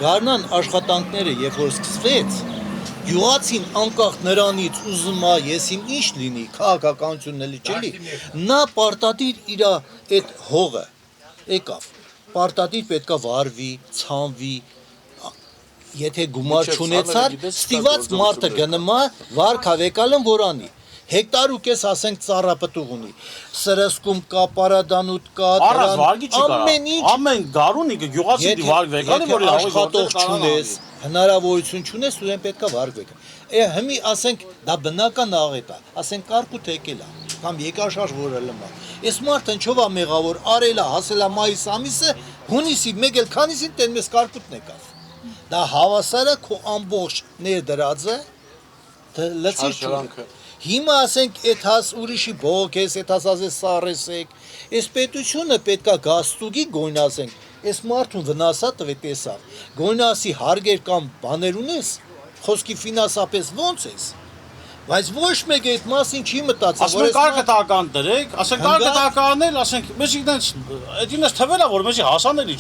գարնան աշխատանքները երբ որ սկսվեց, գյուղացին անկախ նրանից ուզում է եսիմ ինչ լինի, քաղաքականությունն էլի չէ՞, նա պարտադիր իր այդ հողը եկավ, պարտադիր պետքա վարվի, ցանվի, եթե գումար չունեցար, ստիված մարդը գնում է վարքավեկալն որանի հեկտար ու կես ասենք ծառապտուղ ունի, սրսկում կա, պարադանուտ կա, ամեն գարուն գյուղացի վարվեկալը, որ աշխատող չունես, հնարավորություն չունես, ուրեմն պետքա վարվեկալ։ Հիմի ասենք դա բնական աղետ է, ասենք կարկուտ եկել է, կամ երկաշարժ որը լմա։ Այս մարդը ինչով է մեղավոր, արել է, հասել է մայիս ամիսը, հունիսի մեկ էլ քանիսին տեն մեզ կարկուտն եկավ։ Դա հավասար է քո ամբողջ ներդրածը լցի չունի։ Հիմա ասենք այդ հաս ուրիշի բողոք ես, այդ հաս ասես սառեսեք, այս պետությունը պետքա գաստուգի գոյնասենք, այս մարդուն վնասա տվե տեսավ, գոյնասի հարգեր կամ բաներ ունես, խոսքի ֆինանսապես ոնց ես, բայց ոչ մեկ այդ մասին չի մտածել, որ այս կարգը տական դրեք, ասենք կարգը տականել, ասենք մեզ ինձ թվել է, որ մեզի հասանելի